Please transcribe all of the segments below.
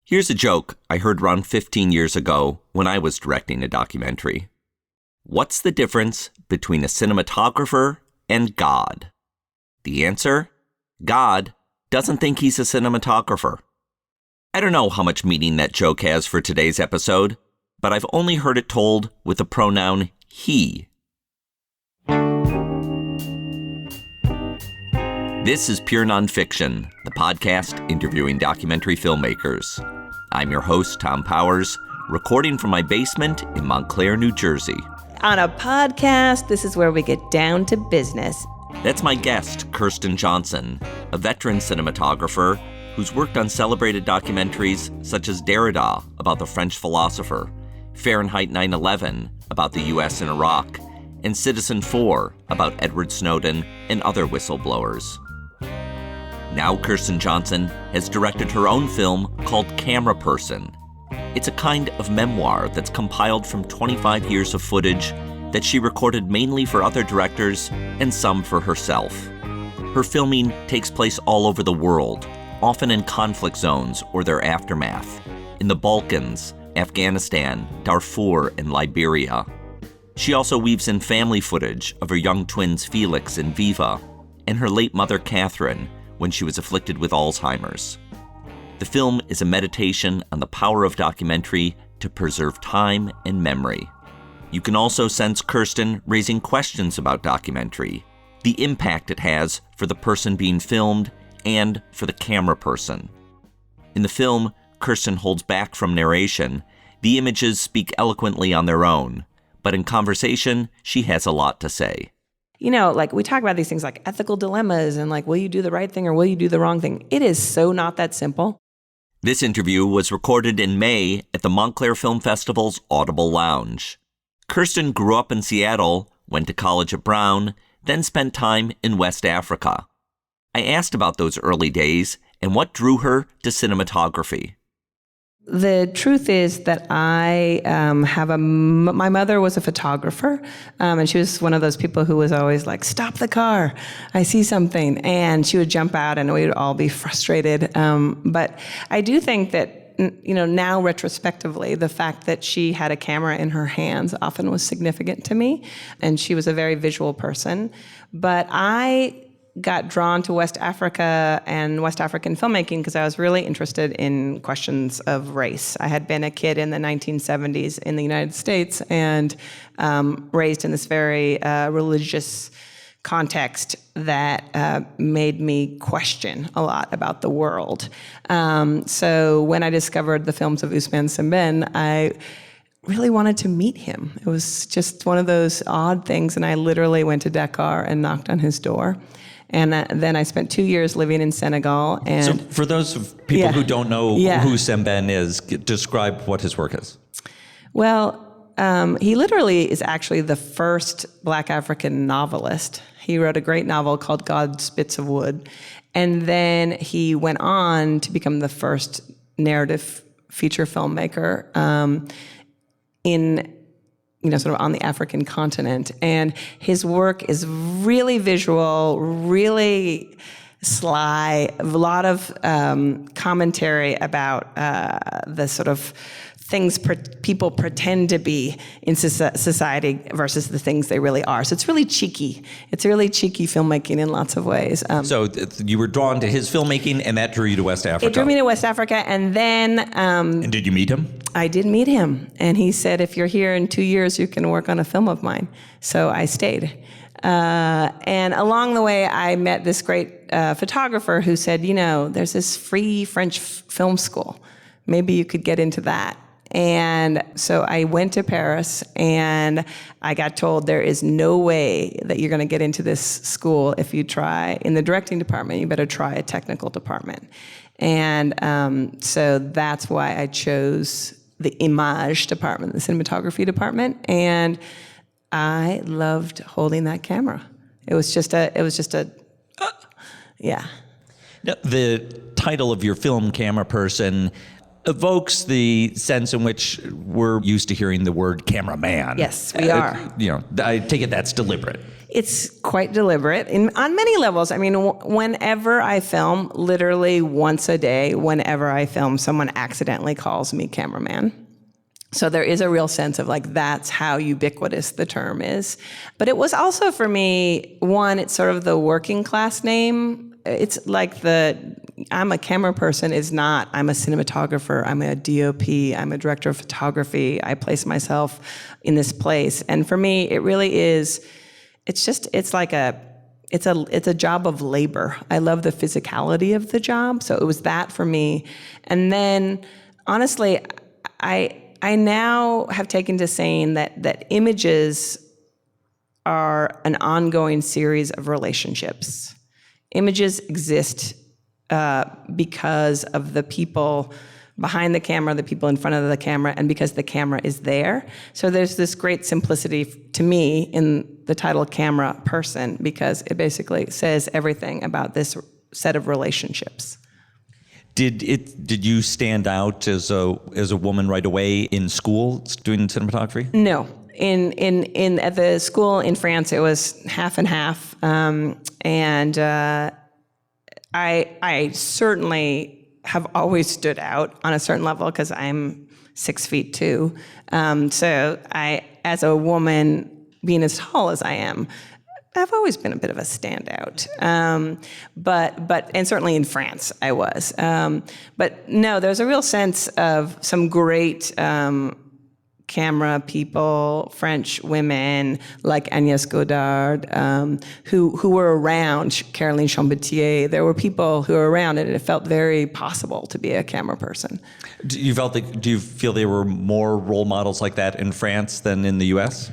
Here's a joke I heard around 15 years ago when I was directing a documentary. What's the difference between a cinematographer and God? The answer? God doesn't think he's a cinematographer. I don't know how much meaning that joke has for today's episode, but I've only heard it told with the pronoun he. This is Pure Nonfiction, the podcast interviewing documentary filmmakers. I'm your host, Tom Powers, recording from my basement in Montclair, New Jersey. On a podcast, this is where we get down to business. That's my guest, Kirsten Johnson, a veteran cinematographer who's worked on celebrated documentaries such as Derrida about the French philosopher, Fahrenheit 9/11 about the U.S. and Iraq, and Citizen 4 about Edward Snowden and other whistleblowers. Now Kirsten Johnson has directed her own film called Cameraperson. It's a kind of memoir that's compiled from 25 years of footage that she recorded mainly for other directors and some for herself. Her filming takes place all over the world, often in conflict zones or their aftermath, in the Balkans, Afghanistan, Darfur, and Liberia. She also weaves in family footage of her young twins Felix and Viva, and her late mother Catherine, when she was afflicted with Alzheimer's. The film is a meditation on the power of documentary to preserve time and memory. You can also sense Kirsten raising questions about documentary, the impact it has for the person being filmed and for the camera person. In the film, Kirsten holds back from narration. The images speak eloquently on their own, but in conversation, she has a lot to say. You know, like we talk about these things like ethical dilemmas and like, will you do the right thing or will you do the wrong thing? It is so not that simple. This interview was recorded in May at the Montclair Film Festival's Audible Lounge. Kirsten grew up in Seattle, went to college at Brown, then spent time in West Africa. I asked about those early days and what drew her to cinematography. The truth is that I my mother was a photographer, and she was one of those people who was always like, stop the car, I see something. And she would jump out and we would all be frustrated. But I do think that, you know, now retrospectively, the fact that she had a camera in her hands often was significant to me. And she was a very visual person. But I got drawn to West Africa and West African filmmaking because I was really interested in questions of race. I had been a kid in the 1970s in the United States and raised in this very religious context that made me question a lot about the world. So when I discovered the films of Ousmane Sembène, I really wanted to meet him. It was just one of those odd things, and I literally went to Dakar and knocked on his door. And then I spent 2 years living in Senegal. And so for those people who don't know who Sembène is, describe what his work is. Well, he literally is actually the first Black African novelist. He wrote a great novel called God's Bits of Wood. And then he went on to become the first narrative feature filmmaker in, you know, sort of on the African continent. And his work is really visual, really sly, a lot of commentary about the sort of things people pretend to be in society versus the things they really are. So it's really cheeky. It's really cheeky filmmaking in lots of ways. So you were drawn to his filmmaking, and that drew you to West Africa. It drew me to West Africa, and then... and did you meet him? I did meet him, and he said, if you're here in 2 years, you can work on a film of mine. So I stayed. And along the way, I met this great photographer who said, you know, there's this free French film school. Maybe you could get into that. And so I went to Paris, and I got told there is no way that you're going to get into this school if you try in the directing department. You better try a technical department. And so that's why I chose the image department, the cinematography department, and I loved holding that camera. It was just a yeah. Now, the title of your film, Cameraperson, evokes the sense in which we're used to hearing the word cameraman. Yes, we are. You know, I take it that's deliberate. It's quite deliberate on many levels. I mean, whenever I film, literally once a day, whenever I film, someone accidentally calls me cameraman. So there is a real sense of like, that's how ubiquitous the term is. But it was also for me, one, it's sort of the working class name. It's like I'm a camera person is not, I'm a cinematographer, I'm a DOP, I'm a director of photography. I place myself in this place. And for me, it really is, it's a job of labor. I love the physicality of the job. So it was that for me. And then honestly, I now have taken to saying that images are an ongoing series of relationships. Images exist because of the people behind the camera, the people in front of the camera, and because the camera is there. So there's this great simplicity to me in the title Cameraperson, because it basically says everything about this set of relationships. Did you stand out as a woman right away in school doing cinematography? No. At the school in France, it was half and half, and I certainly have always stood out on a certain level because I'm 6'2". So as a woman, being as tall as I am, I've always been a bit of a standout. And certainly in France, I was. But no, there's a real sense of some great camera people, French women like Agnès Godard, who were around, Caroline Champetier. There were people who were around, and it felt very possible to be a camera person. Do you feel there were more role models like that in France than in the U.S.?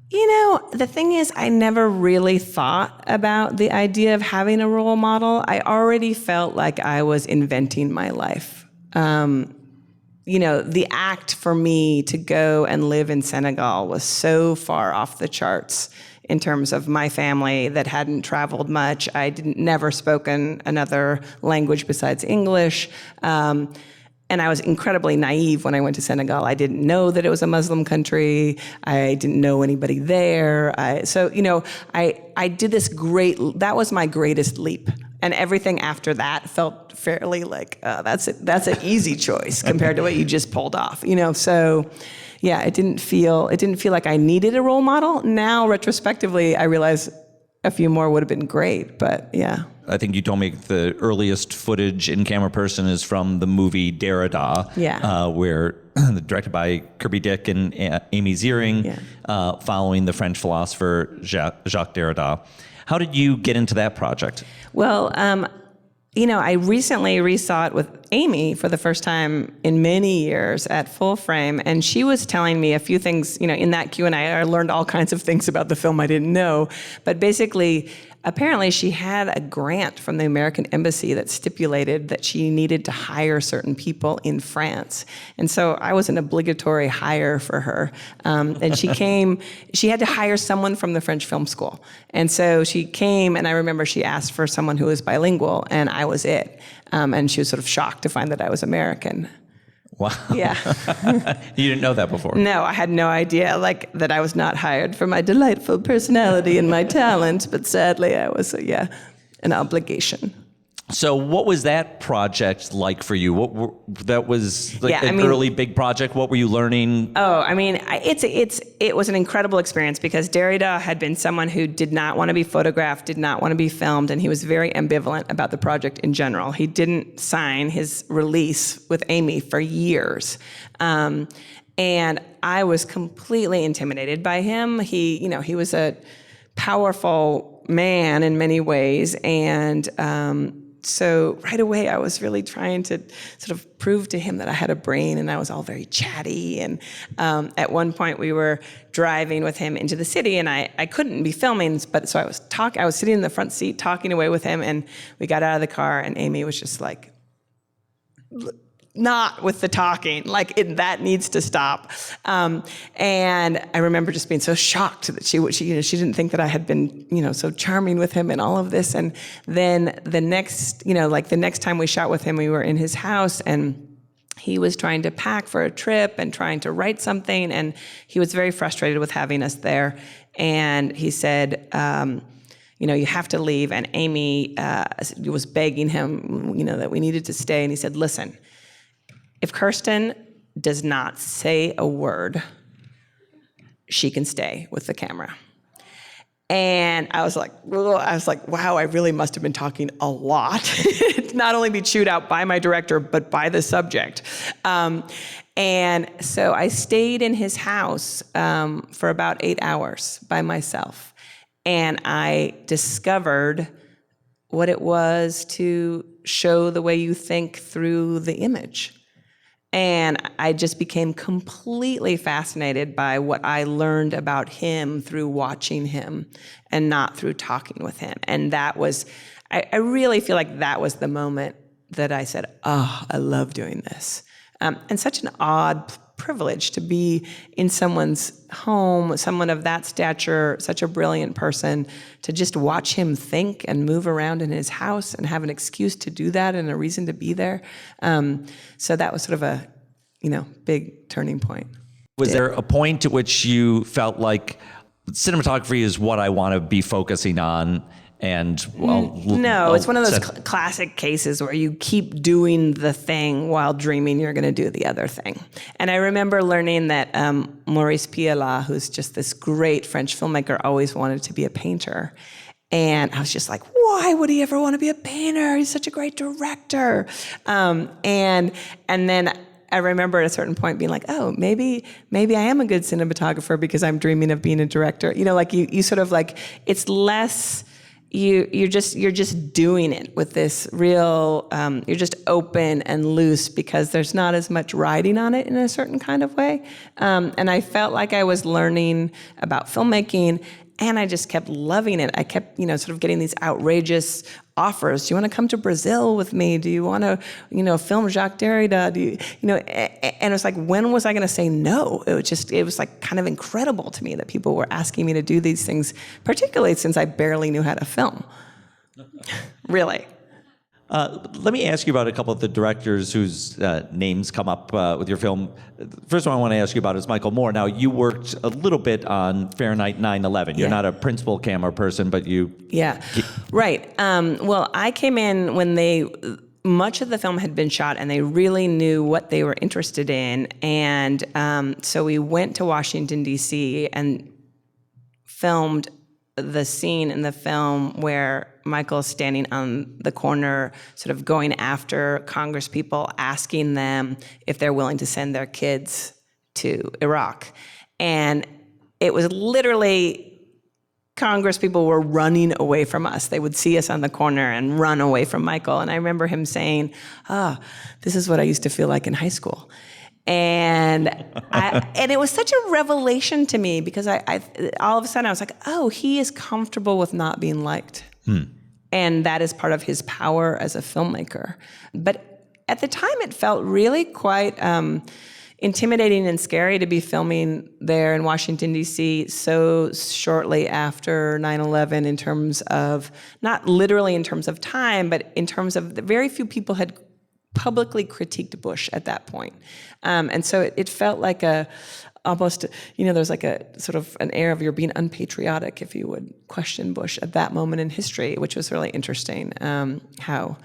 You know, the thing is, I never really thought about the idea of having a role model. I already felt like I was inventing my life. The act for me to go and live in Senegal was so far off the charts in terms of my family that hadn't traveled much. I never spoken another language besides English. And I was incredibly naive when I went to Senegal. I didn't know that it was a Muslim country. I didn't know anybody there. I did this that was my greatest leap. And everything after that felt fairly like, that's an easy choice compared to what you just pulled off. So yeah, it didn't feel like I needed a role model. Now, retrospectively, I realize a few more would have been great, but yeah. I think you told me the earliest footage in Cameraperson is from the movie Derrida, where directed by Kirby Dick and Amy Ziering, following the French philosopher Jacques Derrida. How did you get into that project? Well, I recently resaw it with Amy for the first time in many years at Full Frame, and she was telling me a few things, in that Q&A. I learned all kinds of things about the film I didn't know, but basically, apparently she had a grant from the American Embassy that stipulated that she needed to hire certain people in France. And so I was an obligatory hire for her. And she had to hire someone from the French Film School. And so she came, and I remember she asked for someone who was bilingual, and I was it. And she was sort of shocked to find that I was American. Wow. Yeah. You didn't know that before? No, I had no idea, that I was not hired for my delightful personality and my talent, but sadly I was, an obligation. So what was that project like for you? That was early big project. What were you learning? Oh, it was an incredible experience because Derrida had been someone who did not want to be photographed, did not want to be filmed, and he was very ambivalent about the project in general. He didn't sign his release with Amy for years. And I was completely intimidated by him. He was a powerful man in many ways, and so right away, I was really trying to sort of prove to him that I had a brain, and I was all very chatty. And at one point, we were driving with him into the city, and I couldn't be filming, but so I was sitting in the front seat talking away with him, and we got out of the car, and Amy was just like, not with the talking, that needs to stop. And I remember just being so shocked that she didn't think that I had been, so charming with him and all of this. And then the next time we shot with him, we were in his house, and he was trying to pack for a trip and trying to write something, and he was very frustrated with having us there. And he said, you have to leave. And Amy was begging him, that we needed to stay. And he said, listen, if Kirsten does not say a word, she can stay with the camera. And I was like, wow, I really must have been talking a lot. Not only be chewed out by my director, but by the subject. And so I stayed in his house for about 8 hours by myself. And I discovered what it was to show the way you think through the image. And I just became completely fascinated by what I learned about him through watching him and not through talking with him. And that was, I really feel like that was the moment that I said, oh, I love doing this. And such an odd privilege to be in someone's home, someone of that stature, such a brilliant person, to just watch him think and move around in his house and have an excuse to do that and a reason to be there. So that was sort of a, big turning point. Was there a point at which you felt like cinematography is what I want to be focusing on? And no, it's one of those classic cases where you keep doing the thing while dreaming you're going to do the other thing. And I remember learning that Maurice Pialat, who's just this great French filmmaker, always wanted to be a painter. And I was just like, why would he ever want to be a painter? He's such a great director. And then I remember at a certain point being like, oh, maybe I am a good cinematographer because I'm dreaming of being a director. You sort of like, it's less. You're just doing it with this real, you're just open and loose because there's not as much riding on it in a certain kind of way. And I felt like I was learning about filmmaking, and I just kept loving it. I kept, sort of getting these outrageous offers. Do you want to come to Brazil with me? Do you want to, film Jacques Derrida? And it was like, when was I going to say no? It was like kind of incredible to me that people were asking me to do these things, particularly since I barely knew how to film. Really. Let me ask you about a couple of the directors whose names come up with your film. The first one I want to ask you about is Michael Moore. Now, you worked a little bit on Fahrenheit 9/11. You're not a principal camera person, but you... Yeah, right. Well, I came in when much of the film had been shot and they really knew what they were interested in. And so we went to Washington, D.C. and filmed the scene in the film where Michael's standing on the corner, sort of going after Congress people, asking them if they're willing to send their kids to Iraq. And it was literally, Congress people were running away from us. They would see us on the corner and run away from Michael. And I remember him saying, this is what I used to feel like in high school. And it was such a revelation to me because I all of a sudden I was like, oh, he is comfortable with not being liked. And that is part of his power as a filmmaker. But at the time it felt really quite intimidating and scary to be filming there in Washington, D.C. so shortly after 9/11 in terms of, not literally in terms of time, but in terms of the very few people had publicly critiqued Bush at that point. And so it felt like almost, there's like a sort of an air of you're being unpatriotic if you would question Bush at that moment in history, which was really interesting, how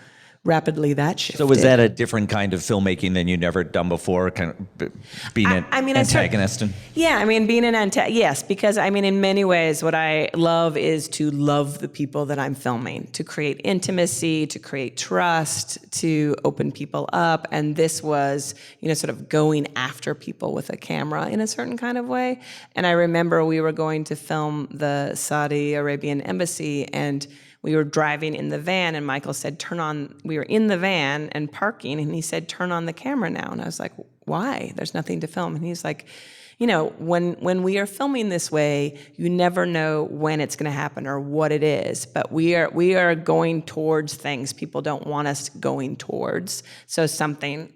rapidly that shifted. So was that a different kind of filmmaking than you'd ever done before, kind of being an antagonist? Being an antagonist, yes, because in many ways what I love is to love the people that I'm filming, to create intimacy, to create trust, to open people up, and this was, sort of going after people with a camera in a certain kind of way. And I remember we were going to film the Saudi Arabian embassy, and we were driving in the van, and Michael said, we were in the van and parking, and he said, turn on the camera now. And I was like, why? There's nothing to film. And he's like, when we are filming this way, you never know when it's going to happen or what it is, but we are going towards things people don't want us going towards. So something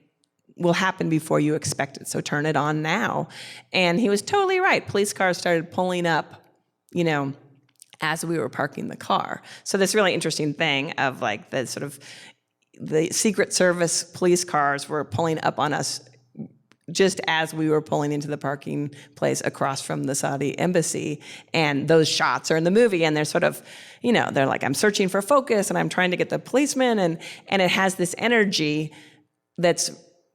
will happen before you expect it, so turn it on now. And he was totally right. Police cars started pulling up, as we were parking the car. So this really interesting thing of like the sort of the Secret Service police cars were pulling up on us just as we were pulling into the parking place across from the Saudi embassy. And those shots are in the movie, and they're sort of, they're like, I'm searching for focus and I'm trying to get the policeman. And it has this energy that's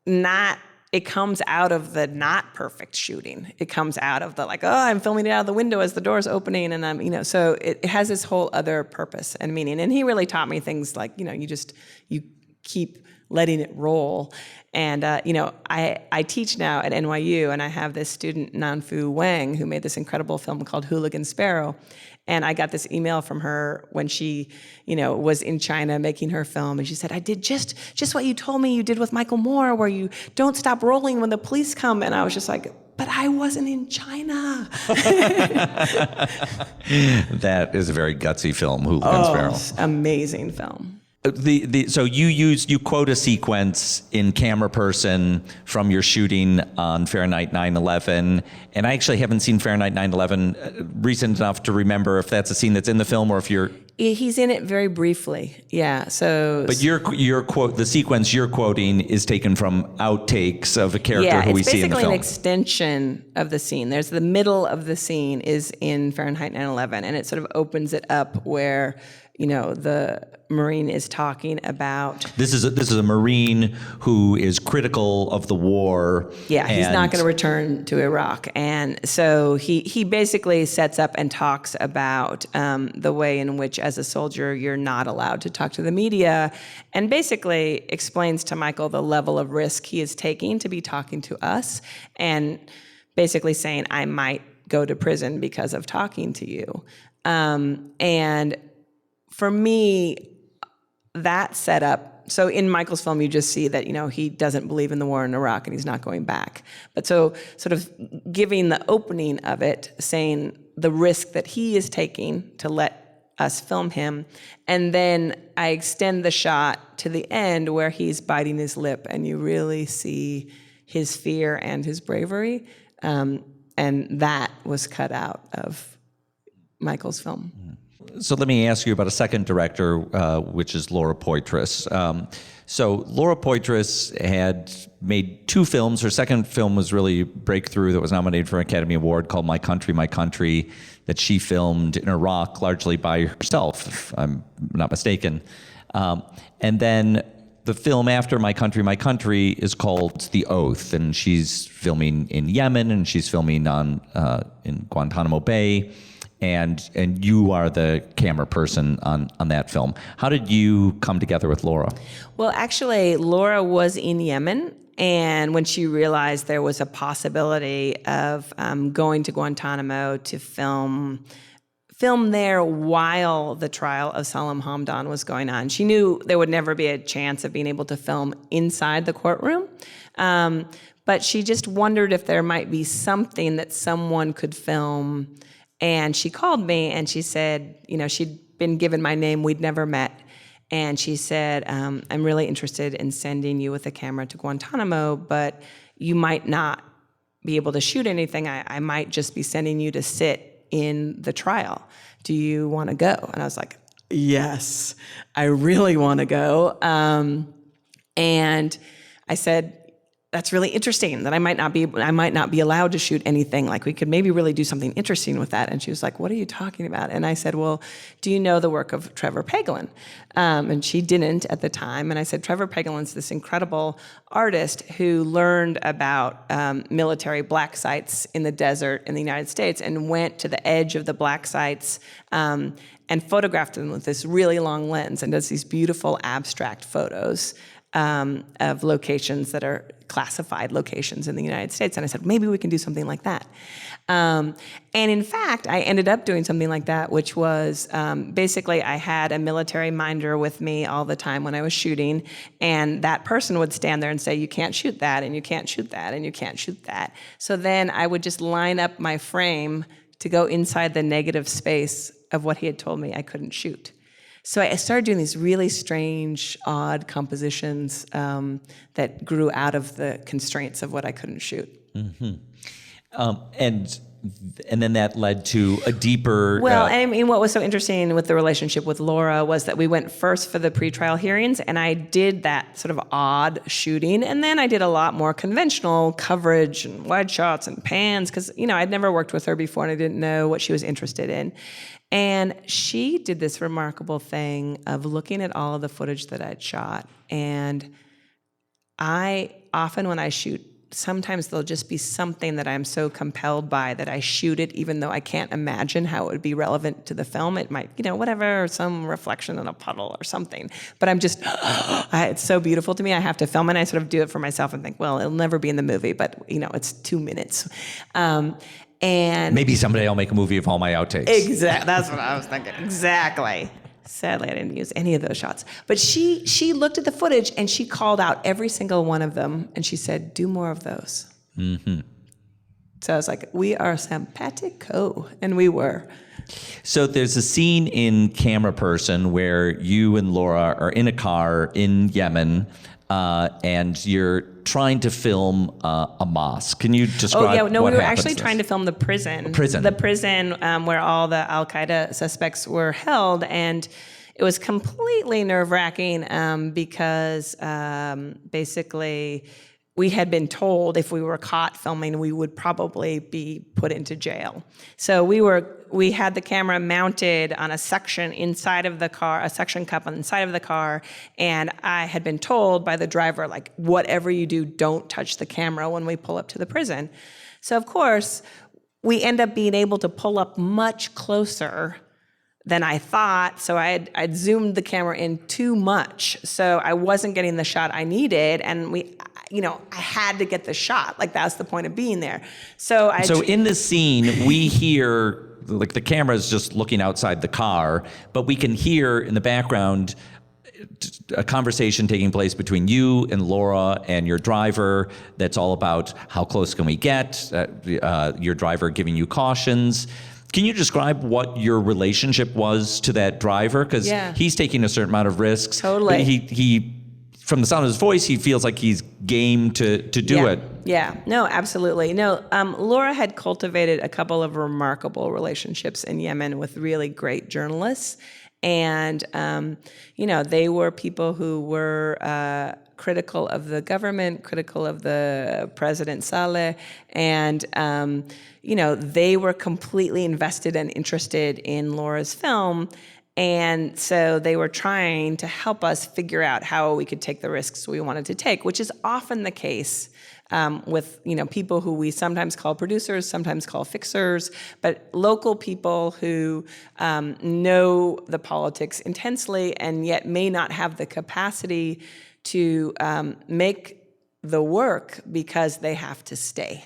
not, it comes out of the not perfect shooting. It comes out of the like, oh, I'm filming it out of the window as the door's opening. And I'm, so it has this whole other purpose and meaning. And he really taught me things like, you keep letting it roll. And, I teach now at NYU, and I have this student, Nanfu Wang, who made this incredible film called Hooligan Sparrow. And I got this email from her when she, was in China making her film. And she said, I did just what you told me you did with Michael Moore, where you don't stop rolling when the police come. And I was just like, but I wasn't in China. That is a very gutsy film, Hooligan Sparrow. Amazing film. So you quote a sequence in Cameraperson from your shooting on Fahrenheit 9/11, and I actually haven't seen Fahrenheit 9/11 recent enough to remember if that's a scene that's in the film or if you're. He's in it very briefly, yeah. So, but your quote, the sequence you're quoting, is taken from outtakes of a character who we see in the film. Yeah, it's basically an extension of the scene. There's the middle of the scene is in Fahrenheit 9/11, and it sort of opens it up where the Marine is talking about. This is a Marine who is critical of the war. Yeah, he's not going to return to Iraq, and so he basically sets up and talks about the way in which, as a soldier, you're not allowed to talk to the media, and basically explains to Michael the level of risk he is taking to be talking to us, and basically saying, I might go to prison because of talking to you, and. For me, that setup, so in Michael's film, you just see that, he doesn't believe in the war in Iraq and he's not going back. But so sort of giving the opening of it, saying the risk that he is taking to let us film him. And then I extend the shot to the end where he's biting his lip and you really see his fear and his bravery. And that was cut out of Michael's film. So let me ask you about a second director, which is Laura Poitras. So Laura Poitras had made two films. Her second film was really a breakthrough that was nominated for an Academy Award called My Country, that she filmed in Iraq largely by herself, if I'm not mistaken. And then the film after My Country is called The Oath, and she's filming in Yemen, and she's filming in Guantanamo Bay. And you are the camera person on that film. How did you come together with Laura? Well, actually, Laura was in Yemen, and when she realized there was a possibility of going to Guantanamo to film there while the trial of Salam Hamdan was going on, she knew there would never be a chance of being able to film inside the courtroom. But she just wondered if there might be something that someone could film. And she called me and she said, she'd been given my name, we'd never met. And she said, I'm really interested in sending you with a camera to Guantanamo, but you might not be able to shoot anything. I might just be sending you to sit in the trial. Do you want to go? And I was like, yes, I really want to go. And I said, that's really interesting that I might not be allowed to shoot anything. Like, we could maybe really do something interesting with that. And she was like, what are you talking about? And I said, well, do you know the work of Trevor Paglen? And she didn't at the time. And I said, Trevor Paglen's this incredible artist who learned about military black sites in the desert in the United States and went to the edge of the black sites and photographed them with this really long lens and does these beautiful abstract photos of locations that are classified locations in the United States. And I said, maybe we can do something like that. And in fact, I ended up doing something like that, which was basically I had a military minder with me all the time when I was shooting, and that person would stand there and say, you can't shoot that, and you can't shoot that, and you can't shoot that. So then I would just line up my frame to go inside the negative space of what he had told me I couldn't shoot. So I started doing these really strange, odd compositions that grew out of the constraints of what I couldn't shoot. Mm-hmm. And then that led to a deeper. Well, I mean, what was so interesting with the relationship with Laura was that we went first for the pretrial hearings, and I did that sort of odd shooting, and then I did a lot more conventional coverage and wide shots and pans because, I'd never worked with her before and I didn't know what she was interested in. And she did this remarkable thing of looking at all of the footage that I'd shot, and I often when I shoot, sometimes there'll just be something that I'm so compelled by that I shoot it even though I can't imagine how it would be relevant to the film. It might, whatever, some reflection in a puddle or something. But I'm just, it's so beautiful to me, I have to film it. And I sort of do it for myself and think, well, it'll never be in the movie, but, it's 2 minutes. And maybe someday I'll make a movie of all my outtakes. Exactly, that's what I was thinking, exactly. Sadly, I didn't use any of those shots. But she looked at the footage and she called out every single one of them and she said, do more of those. Mm-hmm. So I was like, we are simpatico. And we were. So there's a scene in Cameraperson where you and Laura are in a car in Yemen and you're trying to film a mosque. Can you describe we were actually trying to film the prison. The prison where all the Al-Qaeda suspects were held. And it was completely nerve-wracking because basically we had been told if we were caught filming, we would probably be put into jail. So we had the camera mounted on a suction inside of the car, a suction cup on the inside of the car, and I had been told by the driver, like, whatever you do, don't touch the camera when we pull up to the prison. So of course, we end up being able to pull up much closer than I thought, so I'd zoomed the camera in too much, so I wasn't getting the shot I needed, and I had to get the shot. Like, that's the point of being there. So in the scene, we hear, like, the camera's just looking outside the car, but we can hear in the background a conversation taking place between you and Laura and your driver that's all about how close can we get, your driver giving you cautions. Can you describe what your relationship was to that driver? Because he's taking a certain amount of risks. Totally. He from the sound of his voice, he feels like he's game to do it. Yeah, no, absolutely. No, Laura had cultivated a couple of remarkable relationships in Yemen with really great journalists. And, they were people who were critical of the government, critical of the President Saleh, and, they were completely invested and interested in Laura's film. And so they were trying to help us figure out how we could take the risks we wanted to take, which is often the case with people who we sometimes call producers, sometimes call fixers, but local people who know the politics intensely and yet may not have the capacity to make the work because they have to stay.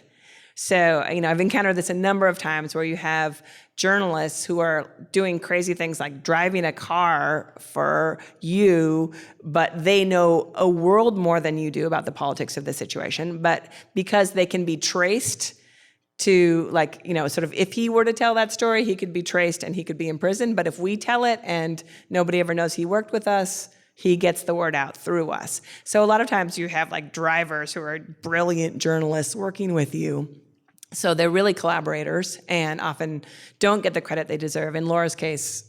So, I've encountered this a number of times where you have journalists who are doing crazy things like driving a car for you, but they know a world more than you do about the politics of the situation. But because they can be traced to, sort of, if he were to tell that story, he could be traced and he could be in prison. But if we tell it and nobody ever knows he worked with us, he gets the word out through us. So a lot of times you have drivers who are brilliant journalists working with you. So they're really collaborators and often don't get the credit they deserve. In Laura's case,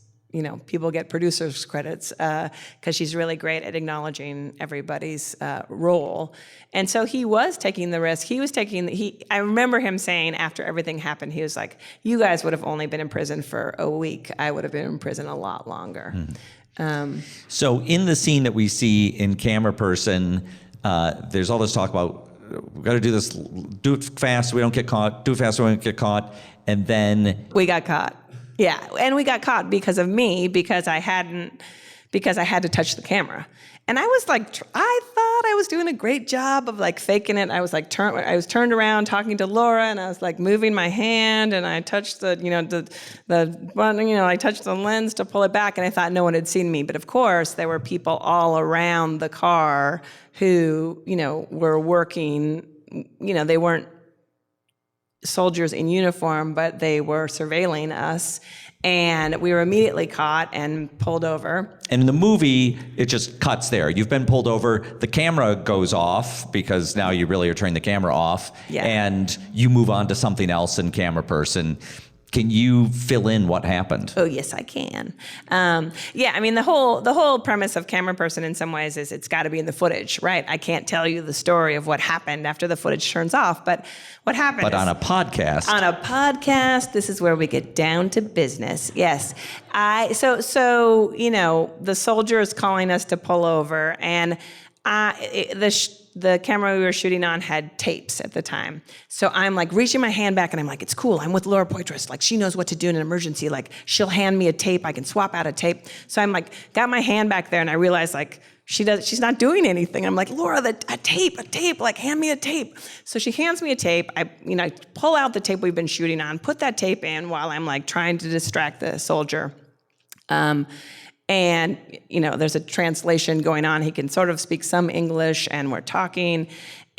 people get producers' credits because she's really great at acknowledging everybody's role. And so he was taking the risk. I remember him saying after everything happened, he was like, you guys would have only been in prison for a week. I would have been in prison a lot longer. So in the scene that we see in Cameraperson, there's all this talk about, we've got to do this, do it fast so we don't get caught, do it fast so we don't get caught, and then... We got caught. Yeah, and we got caught because of me, because I had to touch the camera. And I was like, I thought I was doing a great job of faking it. I was turned around talking to Laura, and I was moving my hand, and I touched I touched the lens to pull it back, and I thought no one had seen me. But of course, there were people all around the car who, were working. They weren't soldiers in uniform, but they were surveilling us. And we were immediately caught and pulled over. And in the movie, it just cuts there. You've been pulled over. The camera goes off because now you really are turning the camera off. Yeah. And you move on to something else in Cameraperson. Can you fill in what happened? Oh, yes, I can. Yeah, I mean, the whole premise of Cameraperson in some ways is it's got to be in the footage, right? I can't tell you the story of what happened after the footage turns off, but what happened But on a podcast. On a podcast, this is where we get down to business. Yes. So you know, the soldier is calling us to pull over, and the camera we were shooting on had tapes at the time. So I'm like reaching my hand back and I'm like, it's cool. I'm with Laura Poitras. Like, she knows what to do in an emergency. Like, she'll hand me a tape. I can swap out a tape. So I'm like, got my hand back there and I realized like, she's not doing anything. I'm like, Laura, a tape, like hand me a tape. So she hands me a tape. I pull out the tape we've been shooting on, put that tape in while I'm like trying to distract the soldier. And, you know, there's a translation going on. He can sort of speak some English, and we're talking.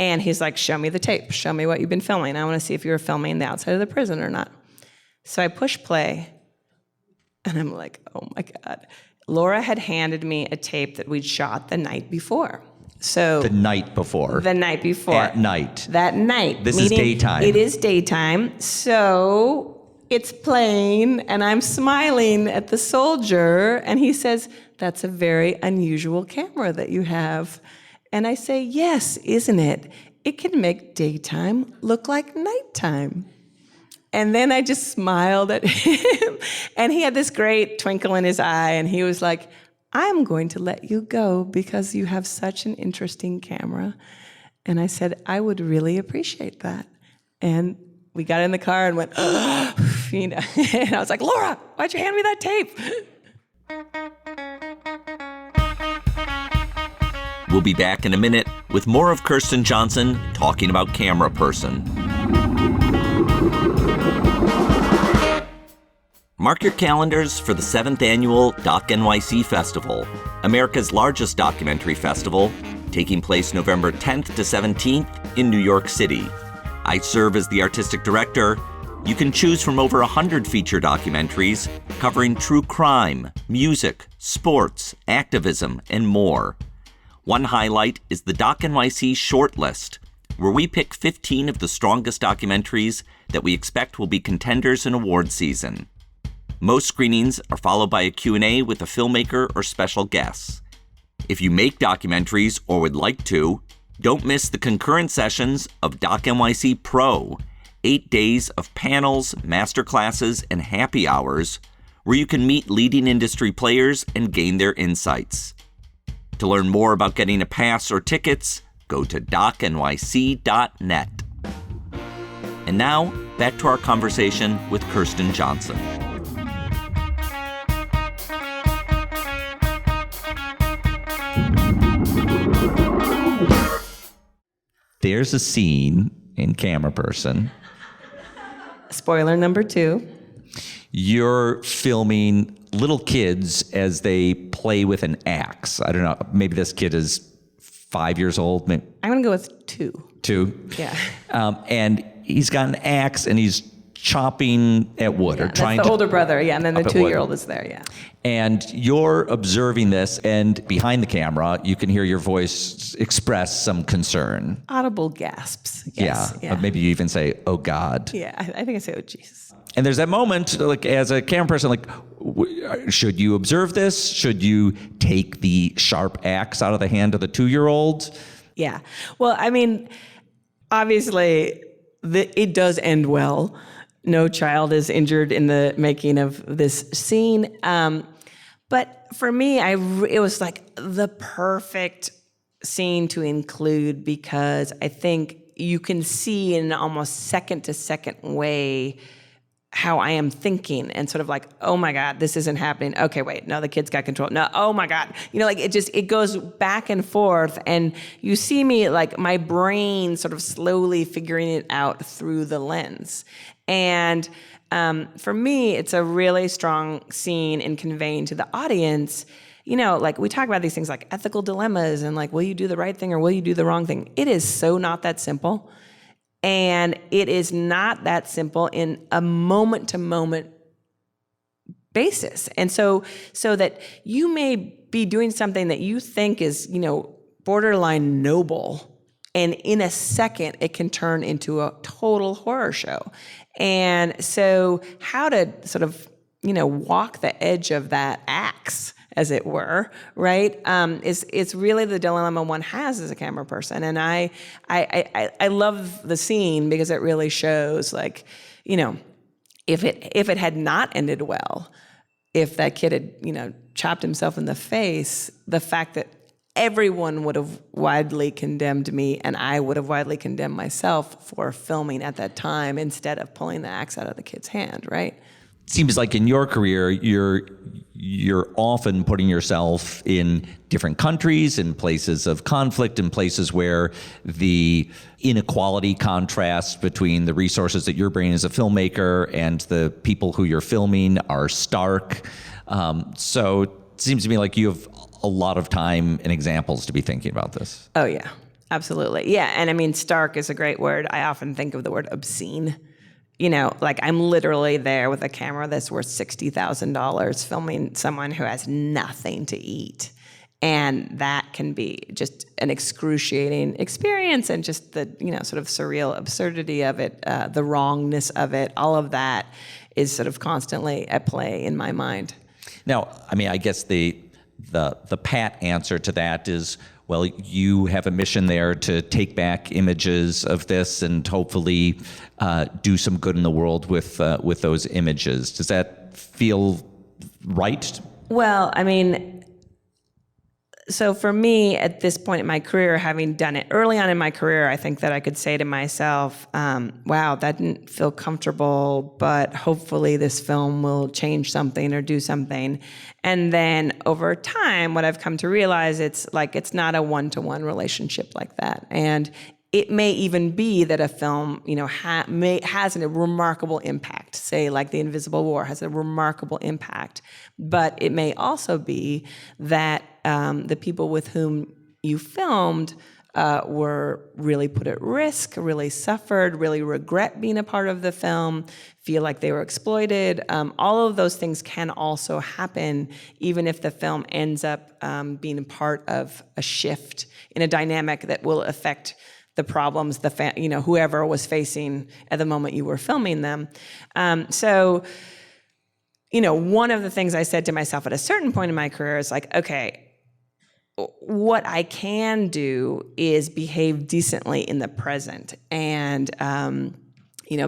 And he's like, show me the tape. Show me what you've been filming. I want to see if you were filming the outside of the prison or not. So I push play, and I'm like, oh, my God. Laura had handed me a tape that we'd shot the night before. So The night before. At night. That night. This is daytime. It is daytime. So it's playing, and I'm smiling at the soldier, and he says, that's a very unusual camera that you have. And I say, yes, isn't it? It can make daytime look like nighttime. And then I just smiled at him, and he had this great twinkle in his eye, and he was like, I'm going to let you go because you have such an interesting camera. And I said, I would really appreciate that. And we got in the car and went, you know, and I was like, Laura, why'd you hand me that tape? We'll be back in a minute with more of Kirsten Johnson talking about Cameraperson. Mark your calendars for the 7th annual Doc NYC Festival, America's largest documentary festival, taking place November 10th to 17th in New York City. I serve as the artistic director. You can choose from over 100 feature documentaries covering true crime, music, sports, activism, and more. One highlight is the Doc NYC Shortlist, where we pick 15 of the strongest documentaries that we expect will be contenders in award season. Most screenings are followed by a Q&A with a filmmaker or special guests. If you make documentaries or would like to, don't miss the concurrent sessions of Doc NYC Pro, 8 days of panels, masterclasses, and happy hours where you can meet leading industry players and gain their insights. To learn more about getting a pass or tickets, go to docnyc.net. And now, back to our conversation with Kirsten Johnson. There's a scene in Cameraperson. Spoiler number 2. You're filming little kids as they play with an axe. I don't know. Maybe this kid is 5 years old. Maybe. I'm going to go with 2. 2? Yeah. And he's got an axe and he's chopping at wood or trying to. That's the older brother, yeah, and then the 2-year-old is there, yeah. And you're observing this, and behind the camera, you can hear your voice express some concern. Audible gasps. Yes, yeah. Maybe you even say, "Oh God." Yeah, I think I say, "Oh Jesus." And there's that moment, like as a camera person, like, should you observe this? Should you take the sharp axe out of the hand of the 2-year-old? Yeah. Well, I mean, obviously, it does end well. No child is injured in the making of this scene. But for me, it was like the perfect scene to include because I think you can see in an almost second-to-second way how I am thinking and sort of like, oh my God, this isn't happening. Okay, wait, no, the kid's got control. No, oh my God. You know, like it goes back and forth and you see me like my brain sort of slowly figuring it out through the lens. And for me, it's a really strong scene in conveying to the audience, you know, like we talk about these things like ethical dilemmas and like, will you do the right thing or will you do the wrong thing? It is so not that simple. And it is not that simple in a moment-to-moment basis. And so that you may be doing something that you think is, borderline noble, and in a second it can turn into a total horror show. And so how to sort of, walk the edge of that axe, as it were, right? It's really the dilemma one has as a camera person. And I love the scene because it really shows, like, if it had not ended well, if that kid had, chopped himself in the face, the fact that everyone would have widely condemned me and I would have widely condemned myself for filming at that time instead of pulling the axe out of the kid's hand, right? Seems like in your career, you're often putting yourself in different countries, in places of conflict, in places where the inequality contrast between the resources that you're bringing as a filmmaker and the people who you're filming are stark. So it seems to me like you have a lot of time and examples to be thinking about this. Oh, yeah, absolutely. Yeah, and I mean, stark is a great word. I often think of the word obscene. Like I'm literally there with a camera that's worth $60,000 filming someone who has nothing to eat. And that can be just an excruciating experience, and just the, sort of surreal absurdity of it, the wrongness of it, all of that is sort of constantly at play in my mind. Now, I mean, I guess the pat answer to that is, well, you have a mission there to take back images of this and hopefully do some good in the world with those images. Does that feel right? Well, I mean, so for me, at this point in my career, having done it early on in my career, I think that I could say to myself, wow, that didn't feel comfortable, but hopefully this film will change something or do something. And then over time, what I've come to realize, it's not a one-to-one relationship like that. And it may even be that a film, has a remarkable impact, say like The Invisible War has a remarkable impact. But it may also be that the people with whom you filmed were really put at risk, really suffered, really regret being a part of the film, feel like they were exploited. All of those things can also happen, even if the film ends up being part of a shift in a dynamic that will affect the problems whoever was facing at the moment you were filming them. So one of the things I said to myself at a certain point in my career is like, okay, what I can do is behave decently in the present and,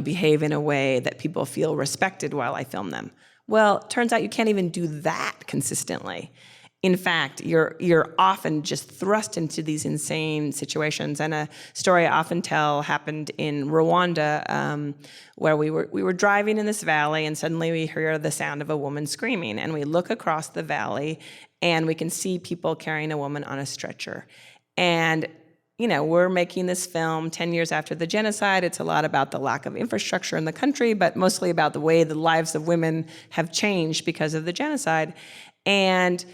behave in a way that people feel respected while I film them. Well, turns out you can't even do that consistently. In fact, you're often just thrust into these insane situations. And a story I often tell happened in Rwanda, where we were driving in this valley, and suddenly we hear the sound of a woman screaming. And we look across the valley, and we can see people carrying a woman on a stretcher. And we're making this film 10 years after the genocide. It's a lot about the lack of infrastructure in the country, but mostly about the way the lives of women have changed because of the genocide. And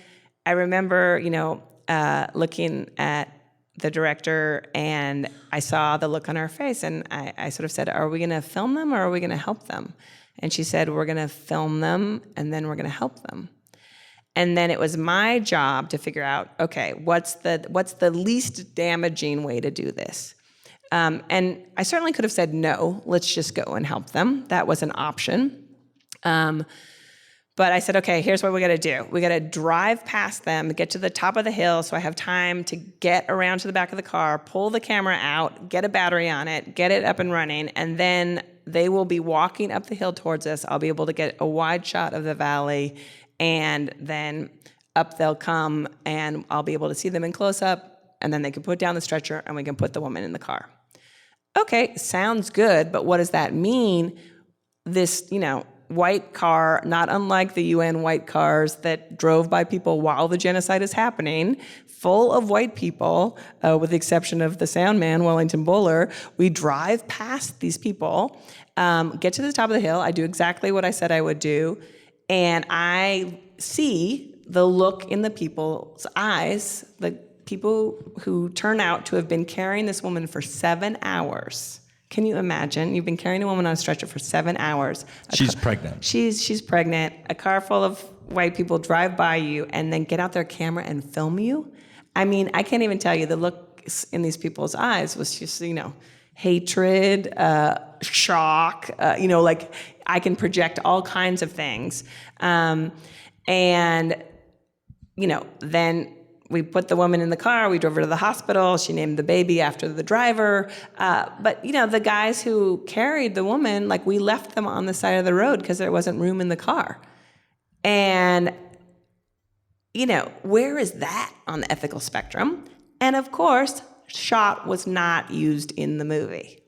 I remember, looking at the director, and I saw the look on her face, and I sort of said, are we going to film them or are we going to help them? And she said, we're going to film them, and then we're going to help them. And then it was my job to figure out, okay, what's the least damaging way to do this? And I certainly could have said, no, let's just go and help them. That was an option. But I said, okay, here's what we got to do. We got to drive past them, get to the top of the hill so I have time to get around to the back of the car, pull the camera out, get a battery on it, get it up and running, and then they will be walking up the hill towards us. I'll be able to get a wide shot of the valley, and then up they'll come, and I'll be able to see them in close-up, and then they can put down the stretcher, and we can put the woman in the car. Okay, sounds good, but what does that mean? This, white car, not unlike the UN white cars that drove by people while the genocide is happening, full of white people, with the exception of the sound man, Wellington Buller. We drive past these people, get to the top of the hill. I do exactly what I said I would do, and I see the look in the people's eyes, the people who turn out to have been carrying this woman for 7 hours, Can you imagine? You've been carrying a woman on a stretcher for 7 hours. She's pregnant. She's pregnant. A car full of white people drive by you and then get out their camera and film you. I mean, I can't even tell you, the look in these people's eyes was just, hatred, shock, like I can project all kinds of things. And then we put the woman in the car, we drove her to the hospital, she named the baby after the driver. But the guys who carried the woman, like we left them on the side of the road because there wasn't room in the car. And, where is that on the ethical spectrum? And of course, shot was not used in the movie.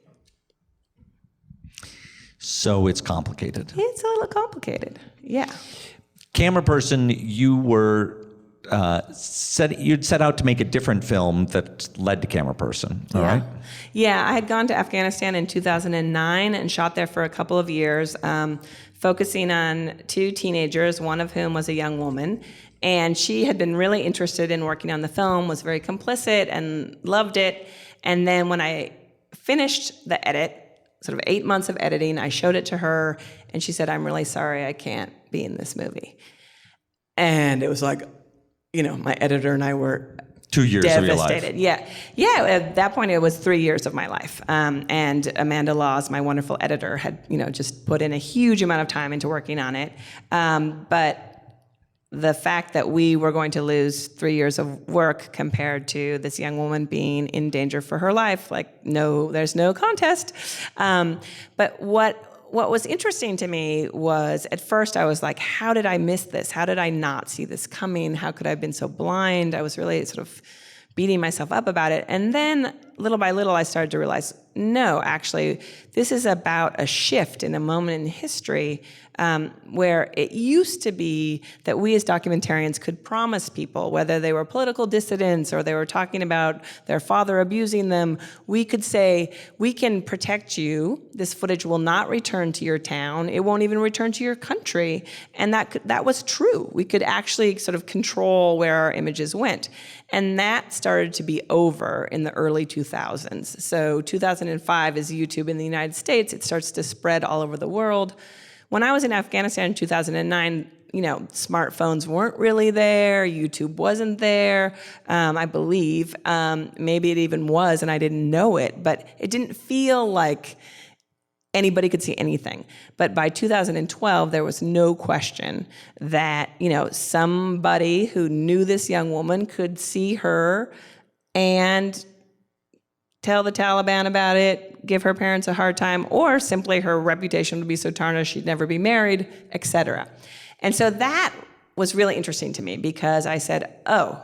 So it's complicated. It's a little complicated, yeah. Cameraperson, you were you'd set out to make a different film that led to Cameraperson, all right? Yeah, I had gone to Afghanistan in 2009 and shot there for a couple of years, focusing on 2 teenagers, one of whom was a young woman. And she had been really interested in working on the film, was very complicit and loved it. And then when I finished the edit, sort of 8 months of editing, I showed it to her, and she said, "I'm really sorry, I can't be in this movie." And it was like, my editor and I were 2 years devastated. of your life. Yeah. At that point, it was 3 years of my life. And Amanda Laws, my wonderful editor, had just put in a huge amount of time into working on it. But the fact that we were going to lose 3 years of work compared to this young woman being in danger for her life, there's no contest. But what was interesting to me was, at first I was like, how did I miss this? How did I not see this coming? How could I have been so blind? I was really sort of beating myself up about it. And then little by little, I started to realize, no, actually, this is about a shift in a moment in history where it used to be that we as documentarians could promise people, whether they were political dissidents or they were talking about their father abusing them, we could say, we can protect you. This footage will not return to your town. It won't even return to your country. And that was true. We could actually sort of control where our images went. And that started to be over in the early 2000s. So 2005 is YouTube in the United States. It starts to spread all over the world. When I was in Afghanistan in 2009, smartphones weren't really there. YouTube wasn't there, I believe. Maybe it even was, and I didn't know it. But it didn't feel like anybody could see anything. But by 2012, there was no question that, somebody who knew this young woman could see her and tell the Taliban about it, give her parents a hard time, or simply her reputation would be so tarnished she'd never be married, etc. And so that was really interesting to me, because I said, oh,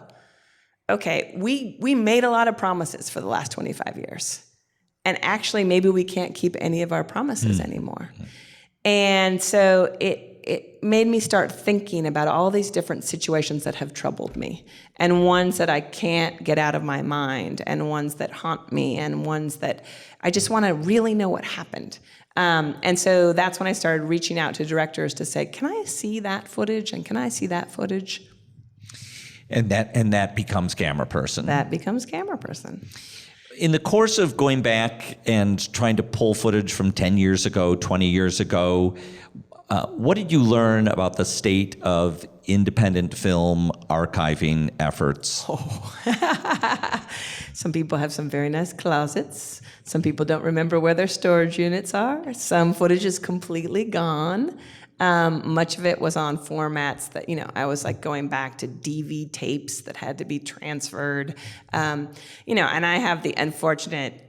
okay, we made a lot of promises for the last 25 years. And actually, maybe we can't keep any of our promises anymore. And so it made me start thinking about all these different situations that have troubled me, and ones that I can't get out of my mind, and ones that haunt me, and ones that I just want to really know what happened. And so that's when I started reaching out to directors to say, can I see that footage, and can I see that footage? And that becomes Cameraperson. That becomes Cameraperson. In the course of going back and trying to pull footage from 10 years ago, 20 years ago, what did you learn about the state of independent film archiving efforts? Oh. Some people have some very nice closets. Some people don't remember where their storage units are. Some footage is completely gone. Much of it was on formats that, I was like going back to DV tapes that had to be transferred. And I have the unfortunate,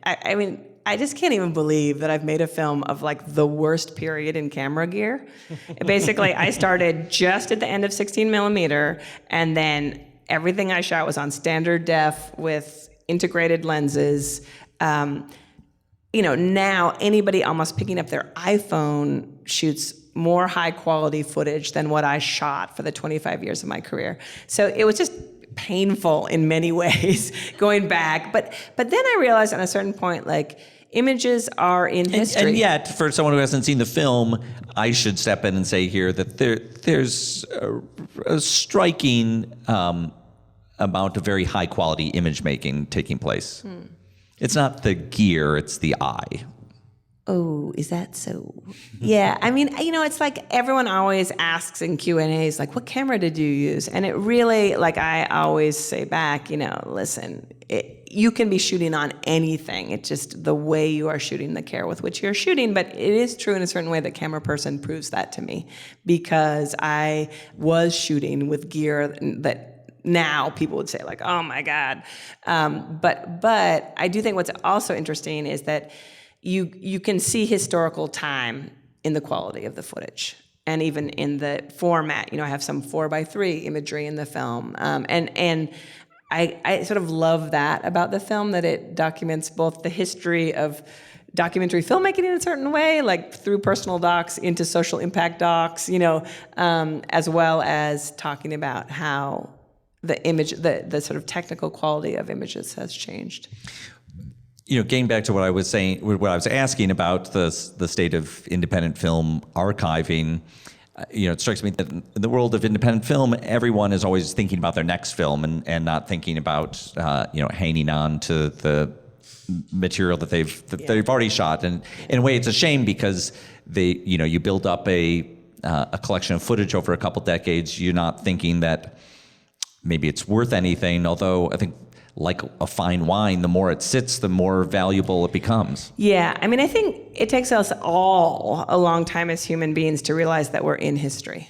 I just can't even believe that I've made a film of like the worst period in camera gear. Basically, I started just at the end of 16 millimeter, and then everything I shot was on standard def with integrated lenses. Now anybody almost picking up their iPhone shoots more high quality footage than what I shot for the 25 years of my career. So it was just painful in many ways going back. But then I realized at a certain point, like, images are in history. And yet, for someone who hasn't seen the film, I should step in and say here that there's a striking amount of very high quality image making taking place. It's not the gear, it's the eye. Oh, is that so? Yeah, I mean, it's like everyone always asks in Q&As, like, what camera did you use? And it really, like, I always say back, listen, you can be shooting on anything. It's just the way you are shooting, the care with which you're shooting. But it is true in a certain way that Cameraperson proves that to me, because I was shooting with gear that now people would say, like, oh my God. But I do think what's also interesting is that you can see historical time in the quality of the footage, and even in the format. I have some 4:3 imagery in the film, and I sort of love that about the film, that it documents both the history of documentary filmmaking in a certain way, like through personal docs into social impact docs, as well as talking about how the image, the sort of technical quality of images has changed. Getting back to what I was saying, what I was asking about the state of independent film archiving, it strikes me that in the world of independent film, everyone is always thinking about their next film and not thinking about, hanging on to the material that they've already shot. And in a way, it's a shame, because you build up a collection of footage over a couple decades. You're not thinking that maybe it's worth anything, although I think, like a fine wine, the more it sits, the more valuable it becomes. Yeah, I mean, I think it takes us all a long time as human beings to realize that we're in history.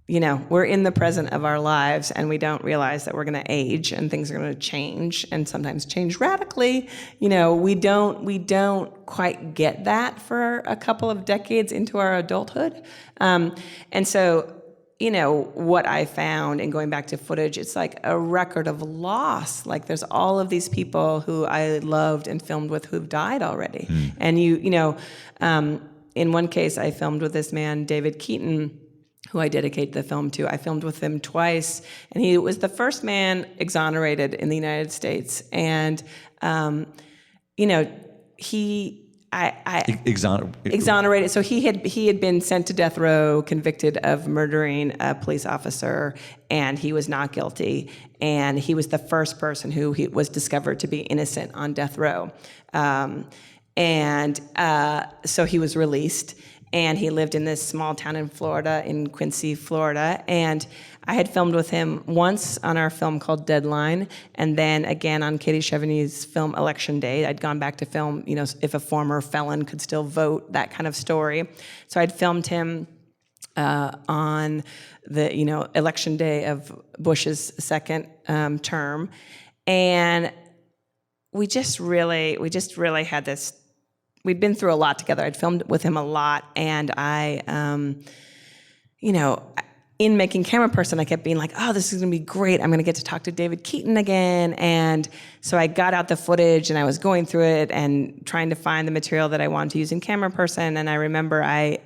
We're in the present of our lives, and we don't realize that we're going to age and things are going to change, and sometimes change radically. We don't quite get that for a couple of decades into our adulthood. And so, what I found in going back to footage, it's like a record of loss. Like, there's all of these people who I loved and filmed with who've died already. And in one case, I filmed with this man, David Keaton, who I dedicate the film to. I filmed with him twice, and he was the first man exonerated in the United States. And, exonerated. So he had been sent to death row, convicted of murdering a police officer, and he was not guilty. And he was the first person who was discovered to be innocent on death row. So he was released, and he lived in this small town in Florida, in Quincy, Florida. And I had filmed with him once on our film called Deadline, and then again on Katie Chevenix's film Election Day. I'd gone back to film, if a former felon could still vote, that kind of story. So I'd filmed him on the, Election Day of Bush's second term. And we just really had this. We'd been through a lot together. I'd filmed with him a lot, and I, in making Cameraperson, I kept being like, oh, this is going to be great. I'm going to get to talk to David Keaton again. And so I got out the footage, and I was going through it and trying to find the material that I wanted to use in Cameraperson. And I remember I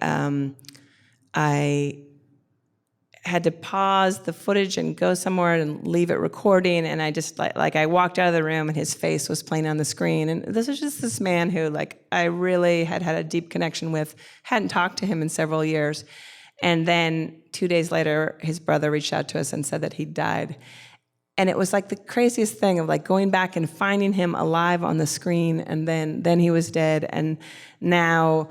had to pause the footage and go somewhere and leave it recording. And I just like I walked out of the room, and his face was playing on the screen. And this was just this man who, like, I really had a deep connection with, hadn't talked to him in several years. And then 2 days later, his brother reached out to us and said that he died. And it was like the craziest thing of like going back and finding him alive on the screen, and then he was dead. And now,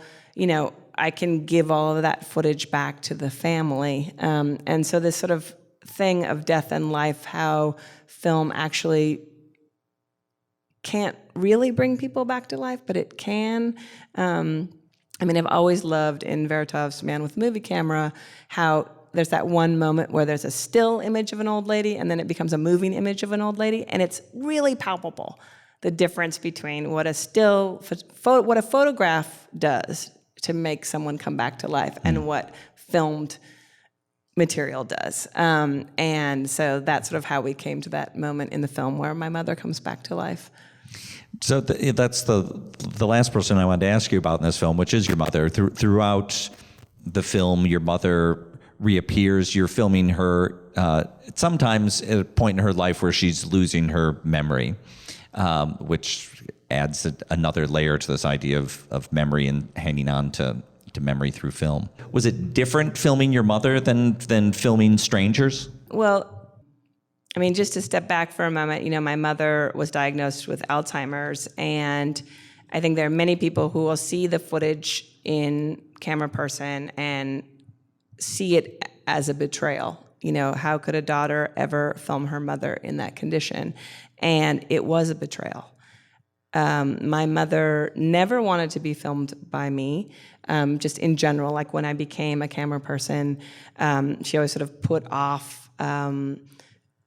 I can give all of that footage back to the family. And so this sort of thing of death and life, how film actually can't really bring people back to life, but it can. I've always loved in Veritov's Man with the Movie Camera how there's that one moment where there's a still image of an old lady, and then it becomes a moving image of an old lady, and it's really palpable, the difference between what a photograph does to make someone come back to life and what filmed material does. And so that's sort of how we came to that moment in the film where my mother comes back to life. So that's the last person I wanted to ask you about in this film, which is your mother. Throughout the film, your mother reappears. You're filming her sometimes at a point in her life where she's losing her memory, which adds another layer to this idea of memory and hanging on to memory through film. Was it different filming your mother than filming strangers? Well, just to step back for a moment, my mother was diagnosed with Alzheimer's, and I think there are many people who will see the footage in Cameraperson and see it as a betrayal. How could a daughter ever film her mother in that condition? And it was a betrayal. My mother never wanted to be filmed by me, just in general. Like when I became a camera person, she always sort of put off,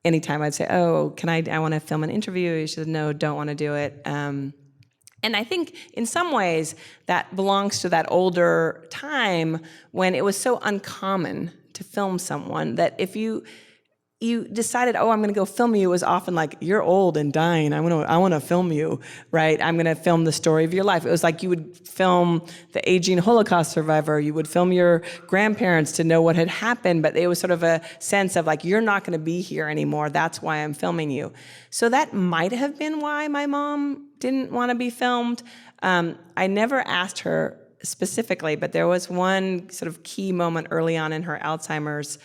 anytime I'd say, oh, I want to film an interview. She said, no, don't want to do it. And I think in some ways that belongs to that older time when it was so uncommon to film someone that if you decided, oh, I'm going to go film you, it was often like, you're old and dying. I want to film you, right? I'm going to film the story of your life. It was like you would film the aging Holocaust survivor. You would film your grandparents to know what had happened, but it was sort of a sense of like, you're not going to be here anymore. That's why I'm filming you. So that might have been why my mom didn't want to be filmed. I never asked her specifically, but there was one sort of key moment early on in her Alzheimer's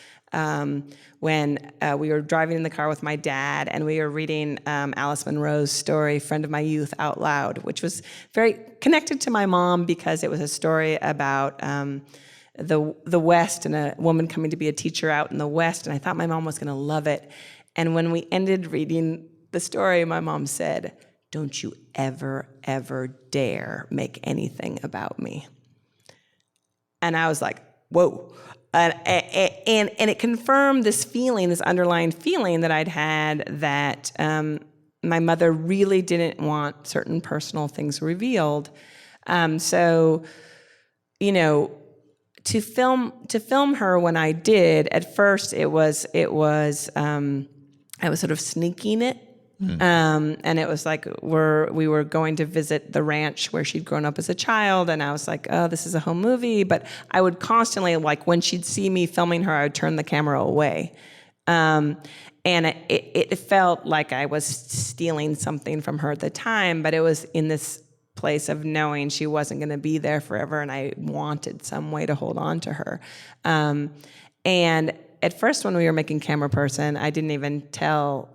when we were driving in the car with my dad and we were reading Alice Munro's story, Friend of My Youth, out loud, which was very connected to my mom because it was a story about the West and a woman coming to be a teacher out in the West, and I thought my mom was going to love it. And when we ended reading the story, my mom said, "Don't you ever, ever dare make anything about me." And I was like, whoa. And it confirmed this feeling, this underlying feeling that I'd had that my mother really didn't want certain personal things revealed. So, to film her when I did, at first I was sort of sneaking it. And it was like we were going to visit the ranch where she'd grown up as a child, and I was like, oh, this is a home movie. But I would constantly, like, when she'd see me filming her, I would turn the camera away. And it felt like I was stealing something from her at the time, but it was in this place of knowing she wasn't going to be there forever, and I wanted some way to hold on to her. And at first, when we were making Cameraperson, I didn't even tell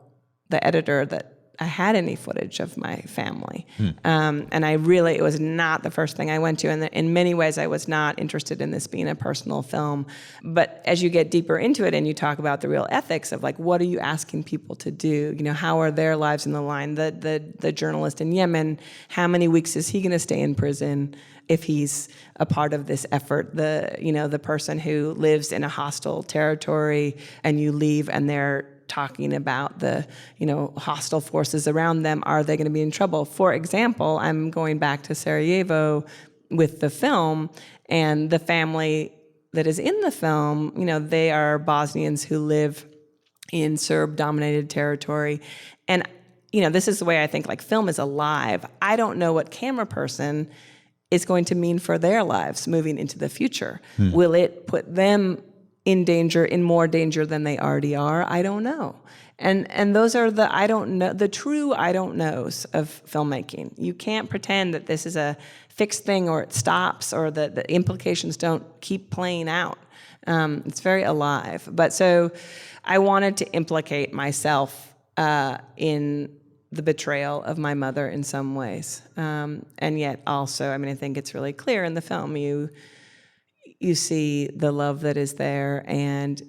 the editor that I had any footage of my family. And it was not the first thing I went to. And in many ways, I was not interested in this being a personal film. But as you get deeper into it and you talk about the real ethics of like, what are you asking people to do? How are their lives in the line? The journalist in Yemen, how many weeks is he going to stay in prison if he's a part of this effort? The person who lives in a hostile territory and you leave and they're talking about the, hostile forces around them, are they going to be in trouble? For example, I'm going back to Sarajevo with the film, and the family that is in the film, they are Bosnians who live in Serb-dominated territory. And, this is the way I think, like, film is alive. I don't know what Cameraperson is going to mean for their lives moving into the future. Will it put them in more danger than they already are? I don't know. And those are the true I don't knows of filmmaking. You can't pretend that this is a fixed thing or it stops or that the implications don't keep playing out. It's very alive. But so I wanted to implicate myself in the betrayal of my mother in some ways. And yet also, I think it's really clear in the film, you see the love that is there, and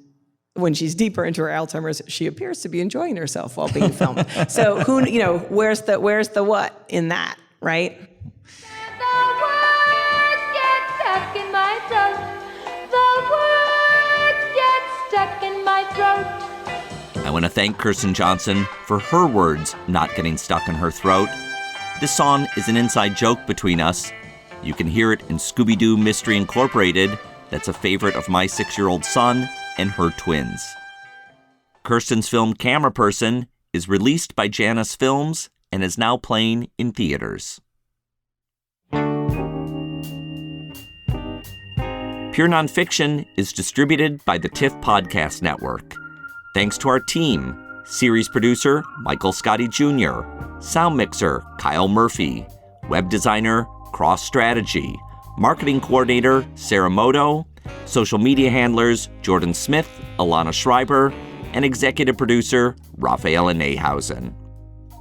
when she's deeper into her Alzheimer's, she appears to be enjoying herself while being filmed. So where's the what in that, right? The words get stuck in my throat. The words get stuck in my throat. I want to thank Kirsten Johnson for her words not getting stuck in her throat. This song is an inside joke between us. You can hear it in Scooby-Doo Mystery Incorporated. That's a favorite of my 6-year-old son and her twins. Kirsten's film Cameraperson is released by Janus Films and is now playing in theaters. Pure Nonfiction is distributed by the TIFF Podcast Network. Thanks to our team, series producer Michael Scotti Jr., sound mixer Kyle Murphy, web designer Cross Strategy, marketing coordinator Sarah Moto, social media handlers Jordan Smith, Alana Schreiber, and executive producer Rafaela Nehausen.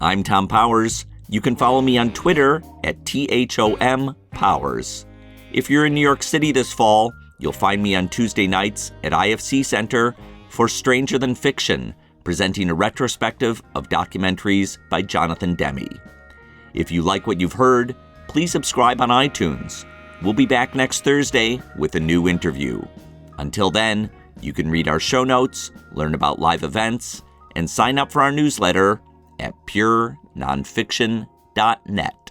I'm Tom Powers. You can follow me on Twitter at THOM_Powers. If you're in New York City this fall, you'll find me on Tuesday nights at IFC Center for Stranger Than Fiction, presenting a retrospective of documentaries by Jonathan Demme. If you like what you've heard, please subscribe on iTunes. We'll be back next Thursday with a new interview. Until then, you can read our show notes, learn about live events, and sign up for our newsletter at purenonfiction.net.